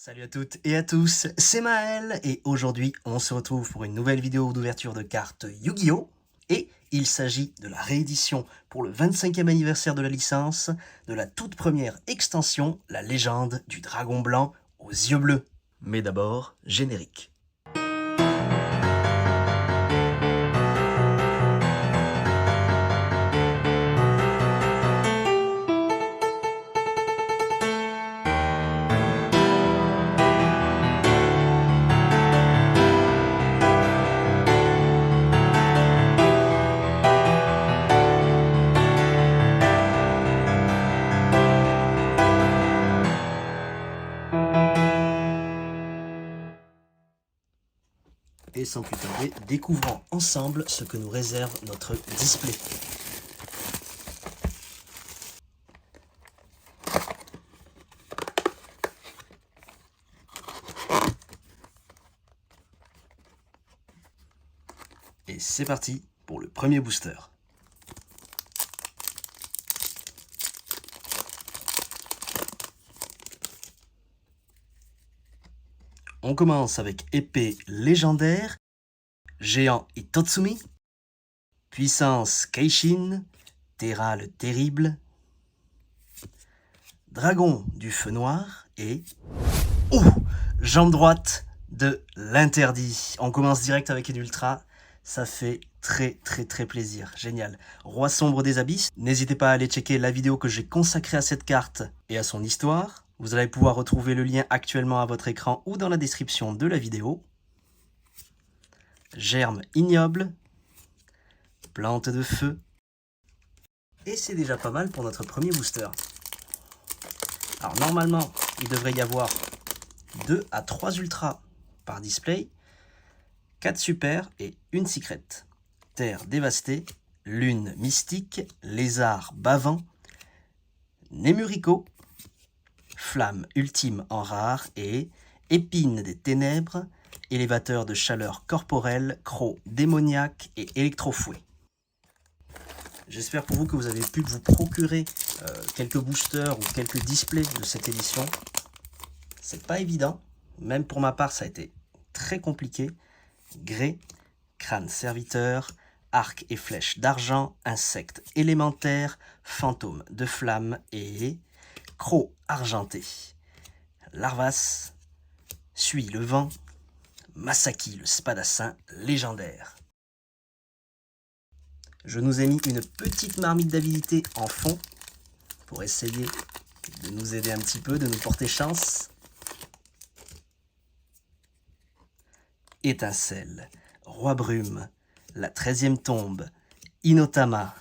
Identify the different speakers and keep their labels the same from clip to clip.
Speaker 1: Salut à toutes et à tous, c'est Maël et aujourd'hui on se retrouve pour une nouvelle vidéo d'ouverture de cartes Yu-Gi-Oh! Et il s'agit de la réédition pour le 25e anniversaire de la licence de la toute première extension, la légende du dragon blanc aux yeux bleus. Mais d'abord, générique. Et sans plus tarder, découvrons ensemble ce que nous réserve notre display. Et c'est parti pour le premier booster. On commence avec épée légendaire, géant Itotsumi, puissance Keishin, Terra le terrible, dragon du feu noir et... Oh, jambe droite de l'interdit. On commence direct avec une ultra, ça fait très plaisir, génial. Roi sombre des abysses, n'hésitez pas à aller checker la vidéo que j'ai consacrée à cette carte et à son histoire. Vous allez pouvoir retrouver le lien actuellement à votre écran ou dans la description de la vidéo. Germe ignoble, plante de feu. Et c'est déjà pas mal pour notre premier booster. Alors normalement, il devrait y avoir 2 à 3 ultras par display, 4 super et une secret. Terre dévastée, lune mystique, lézard bavant, Nemurico, flamme ultime en rare et épine des ténèbres, élévateur de chaleur corporelle, croc démoniaque et électrofouet. J'espère pour vous que vous avez pu vous procurer quelques boosters ou quelques displays de cette édition. C'est pas évident, même pour ma part ça a été très compliqué. Grès, crâne serviteur, arc et flèche d'argent, insecte élémentaire, fantôme de flamme et croc argenté. Larvas, suit le vent, Masaki le spadassin légendaire. Je nous ai mis une petite marmite d'avidité en fond pour essayer de nous aider un petit peu, de nous porter chance. Étincelle, Roi Brume, la 13e tombe, Inotama,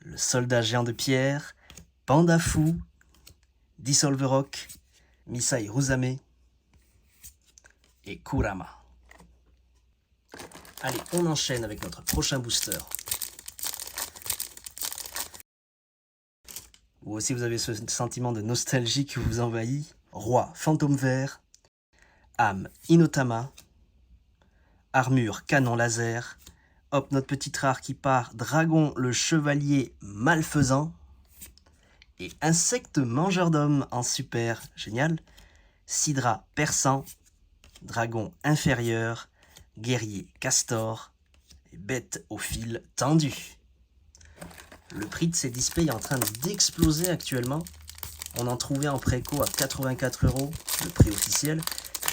Speaker 1: le soldat géant de pierre, Panda Fou, Dissolve Rock, Misai Ruzame et Kurama. Allez, on enchaîne avec notre prochain booster. Vous aussi, vous avez ce sentiment de nostalgie qui vous envahit. Roi fantôme vert, âme Inotama, armure canon laser. Hop, notre petite rare qui part, dragon le chevalier malfaisant. Et insecte mangeur d'hommes en super, génial. Sidra perçant, dragon inférieur, guerrier castor, et bête au fil tendu. Le prix de ces displays est en train d'exploser actuellement. On en trouvait en préco à 84 €, le prix officiel.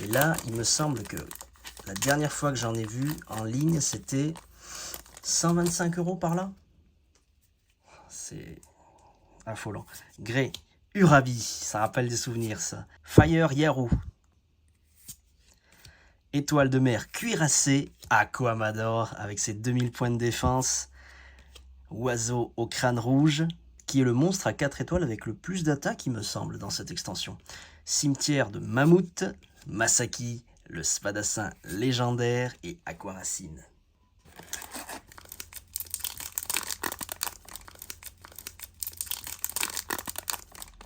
Speaker 1: Et là, il me semble que la dernière fois que j'en ai vu en ligne, c'était 125 € par là. C'est affolant. Grey, Urabi, ça rappelle des souvenirs ça. Fire Yaru. Étoile de mer cuirassée, Aquamador avec ses 2000 points de défense. Oiseau au crâne rouge, qui est le monstre à 4 étoiles avec le plus d'attaque, il me semble, dans cette extension. Cimetière de mammouth, Masaki, le spadassin légendaire et Aquaracine.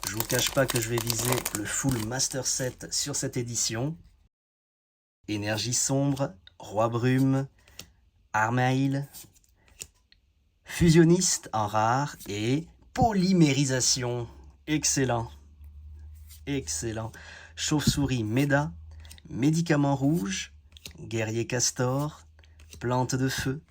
Speaker 1: Je vous cache pas que je vais viser le full master set sur cette édition. Énergie sombre, Roi Brume, Armail, fusionniste en rare et polymérisation. Excellent. Excellent. chauve-souris Méda, médicament rouge, guerrier castor, plante de feu.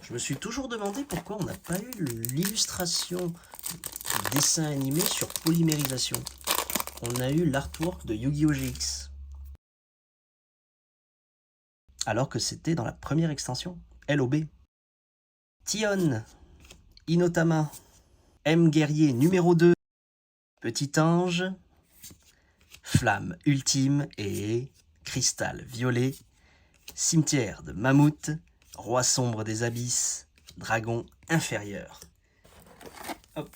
Speaker 1: Je me suis toujours demandé pourquoi on n'a pas eu l'illustration du dessin animé sur polymérisation. On a eu l'artwork de Yu-Gi-Oh! GX. Alors que c'était dans la première extension, LOB. Tion, Inotama, M guerrier numéro 2, Petit ange, Flamme ultime et Cristal violet, Cimetière de mammouth, Roi sombre des abysses, Dragon inférieur. Hop.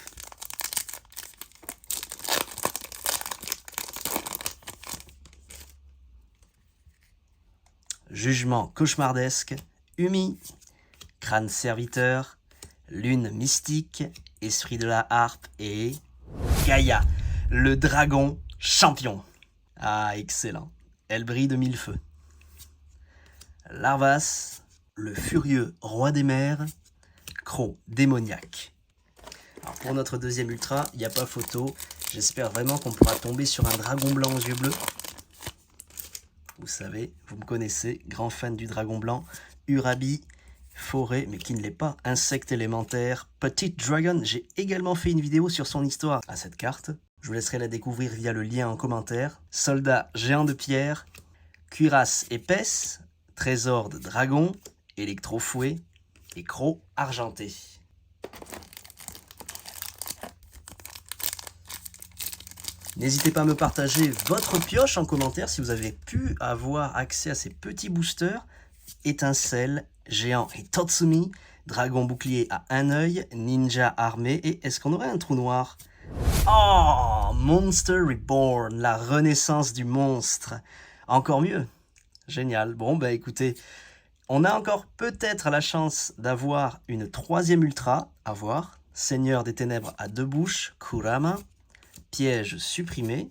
Speaker 1: Jugement cauchemardesque, Umi, Crâne serviteur, Lune mystique, Esprit de la harpe et Gaïa, le dragon champion. Ah, excellent. Elle brille de mille feux. Larvas, le furieux roi des mers, Croc démoniaque. Alors pour notre deuxième ultra, il n'y a pas photo. J'espère vraiment qu'on pourra tomber sur un dragon blanc aux yeux bleus. Vous savez, vous me connaissez, grand fan du dragon blanc. Urabi, forêt, mais qui ne l'est pas, insecte élémentaire, Petite Dragon. J'ai également fait une vidéo sur son histoire à cette carte. Je vous laisserai la découvrir via le lien en commentaire. Soldat géant de pierre, cuirasse épaisse, trésor de dragon, électrofouet et croc argenté. N'hésitez pas à me partager votre pioche en commentaire si vous avez pu avoir accès à ces petits boosters. Étincelle, géant et Tatsumi, dragon bouclier à un œil, ninja armé et est-ce qu'on aurait un trou noir? Oh, Monster Reborn, la renaissance du monstre. Encore mieux. Génial. Bon, bah écoutez, on a encore peut-être la chance d'avoir une troisième ultra à voir. Seigneur des ténèbres à deux bouches, Kurama. Piège supprimé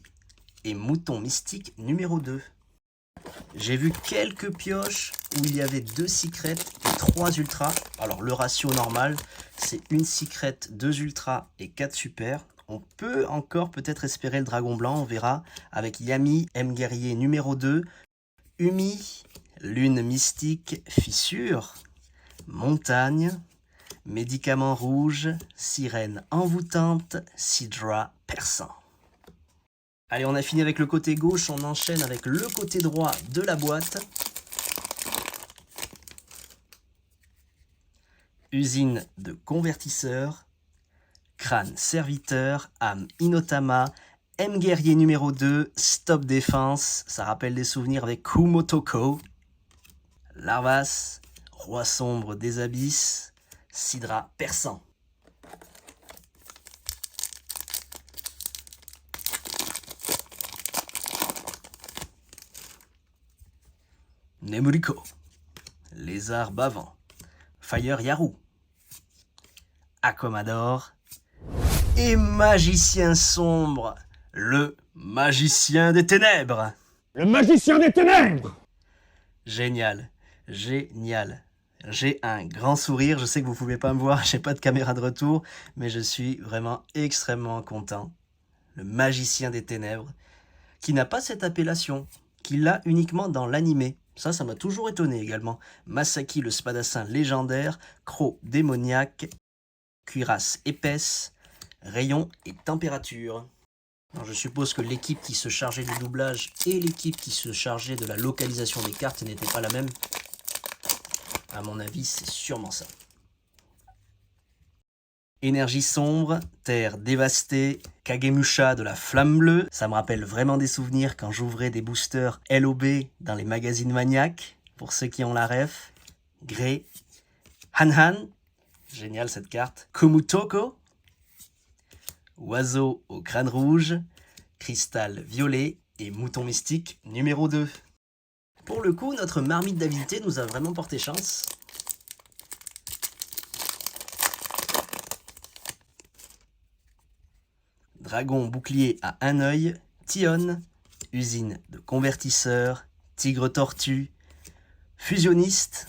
Speaker 1: et mouton mystique numéro 2. J'ai vu quelques pioches où il y avait 2 secrets et 3 ultras. Alors le ratio normal, c'est une secret, 2 ultras et 4 super. On peut encore peut-être espérer le dragon blanc, on verra, avec Yami, M guerrier numéro 2, Umi, lune mystique, fissure, montagne, médicament rouge, sirène envoûtante, Sidra perçant. Allez, on a fini avec le côté gauche, on enchaîne avec le côté droit de la boîte. Usine de convertisseur, crâne serviteur, âme Inotama, M guerrier numéro 2, stop défense, ça rappelle des souvenirs avec Kumotoko. Larvas, roi sombre des abysses, Sidra perçant. Nemuriko, lézard bavant, Fire Yaru, Akomador et magicien sombre, le magicien des ténèbres.
Speaker 2: Le magicien des ténèbres!
Speaker 1: Génial, génial. J'ai un grand sourire, je sais que vous ne pouvez pas me voir, j'ai pas de caméra de retour, mais je suis vraiment extrêmement content. Le magicien des ténèbres, qui n'a pas cette appellation, qui l'a uniquement dans l'animé. Ça m'a toujours étonné également. Masaki le spadassin légendaire, croc démoniaque, cuirasse épaisse, rayon et température. Alors, je suppose que l'équipe qui se chargeait du doublage et l'équipe qui se chargeait de la localisation des cartes n'étaient pas la même. À mon avis, c'est sûrement ça. Énergie sombre, terre dévastée, Kagemusha de la flamme bleue. Ça me rappelle vraiment des souvenirs quand j'ouvrais des boosters LOB dans les magazines maniaques, pour ceux qui ont la ref. Grey, Hanhan, génial cette carte. Kumutoko, oiseau au crâne rouge, cristal violet et mouton mystique numéro 2. Pour le coup, notre marmite d'avidité nous a vraiment porté chance. Dragon bouclier à un œil, Tion, usine de convertisseur, tigre tortue, fusionniste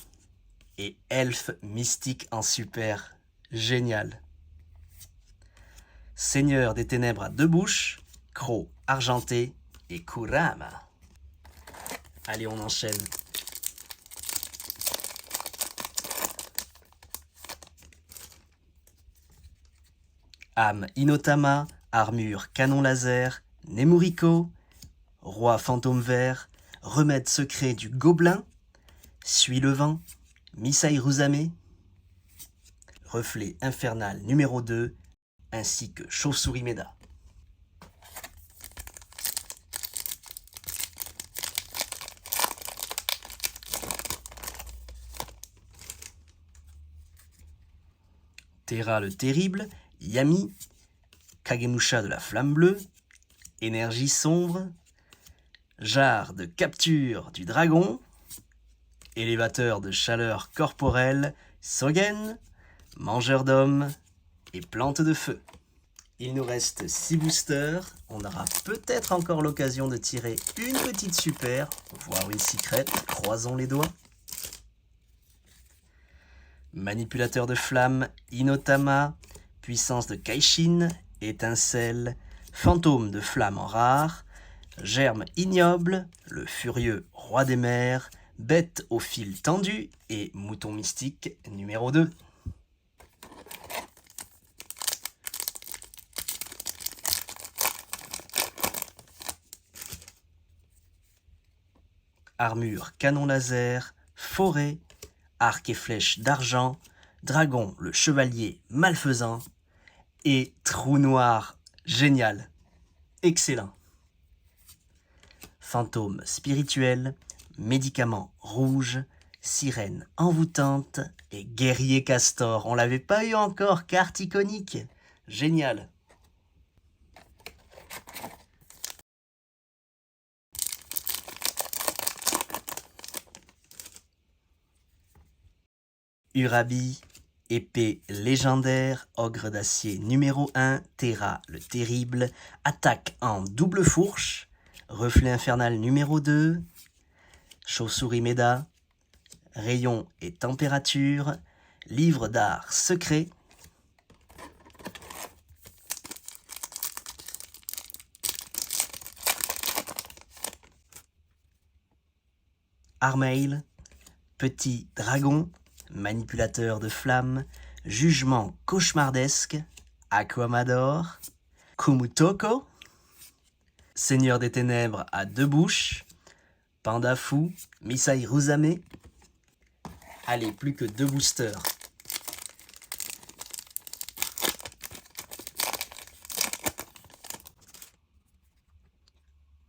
Speaker 1: et elfe mystique en super. Génial. Seigneur des ténèbres à deux bouches, croc argenté, et Kurama. Allez, on enchaîne. Âme Inotama, armure canon laser, Nemuriko, roi fantôme vert, remède secret du gobelin, Suis le vent, Misai Rusame, reflet infernal numéro 2, ainsi que Chauve-souris Meda. Terra le terrible, Yami, Kagemusha de la flamme bleue, énergie sombre, jarre de capture du dragon, élévateur de chaleur corporelle, Sogen, mangeur d'hommes et plante de feu. Il nous reste 6 boosters, on aura peut-être encore l'occasion de tirer une petite super, voire une secrète, croisons les doigts. Manipulateur de flamme, Inotama, puissance de Kaishin, étincelle, fantôme de flamme en rare, germe ignoble, le furieux roi des mers, bête au fil tendu et mouton mystique numéro 2. Armure canon laser, forêt, arc et flèche d'argent, dragon le chevalier malfaisant et trou noir génial, excellent. Fantôme spirituel, médicament rouge, sirène envoûtante et guerrier castor. On l'avait pas eu encore, carte iconique, génial. Urabi, épée légendaire, ogre d'acier numéro 1, Terra le terrible, attaque en double fourche, reflet infernal numéro 2, Chauve-souris Meda, rayon et température, livre d'art secret, Armail, petit dragon, manipulateur de flammes, jugement cauchemardesque, Aquamador, Kumutoko, seigneur des ténèbres à 2 bouches, Panda fou, Misai Rusame. Allez, plus que 2 boosters.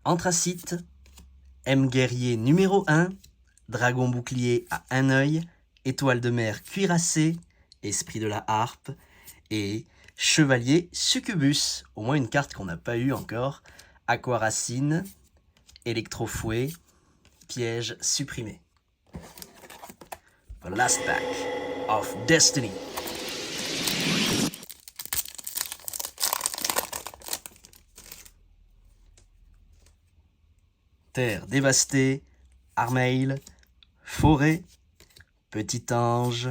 Speaker 1: Anthracite, M guerrier numéro 1, dragon bouclier à 1 œil, étoile de mer cuirassée, esprit de la harpe et chevalier succubus, au moins une carte qu'on n'a pas eue encore, aquaracine, électrofouet, piège supprimé. The last pack of destiny. Terre dévastée, Armail, forêt, petit ange,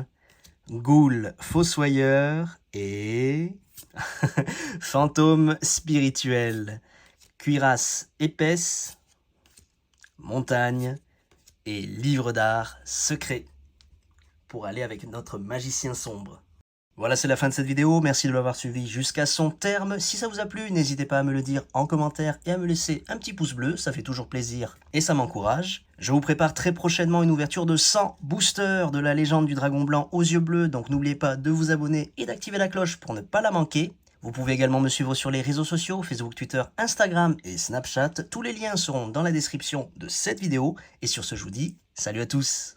Speaker 1: ghoul fossoyeur et fantôme spirituel, cuirasse épaisse, montagne et livre d'art secret pour aller avec notre magicien sombre. Voilà, c'est la fin de cette vidéo. Merci de l'avoir suivi jusqu'à son terme. Si ça vous a plu, n'hésitez pas à me le dire en commentaire et à me laisser un petit pouce bleu. Ça fait toujours plaisir et ça m'encourage. Je vous prépare très prochainement une ouverture de 100 boosters de la légende du dragon blanc aux yeux bleus. Donc n'oubliez pas de vous abonner et d'activer la cloche pour ne pas la manquer. Vous pouvez également me suivre sur les réseaux sociaux, Facebook, Twitter, Instagram et Snapchat. Tous les liens seront dans la description de cette vidéo. Et sur ce, je vous dis salut à tous!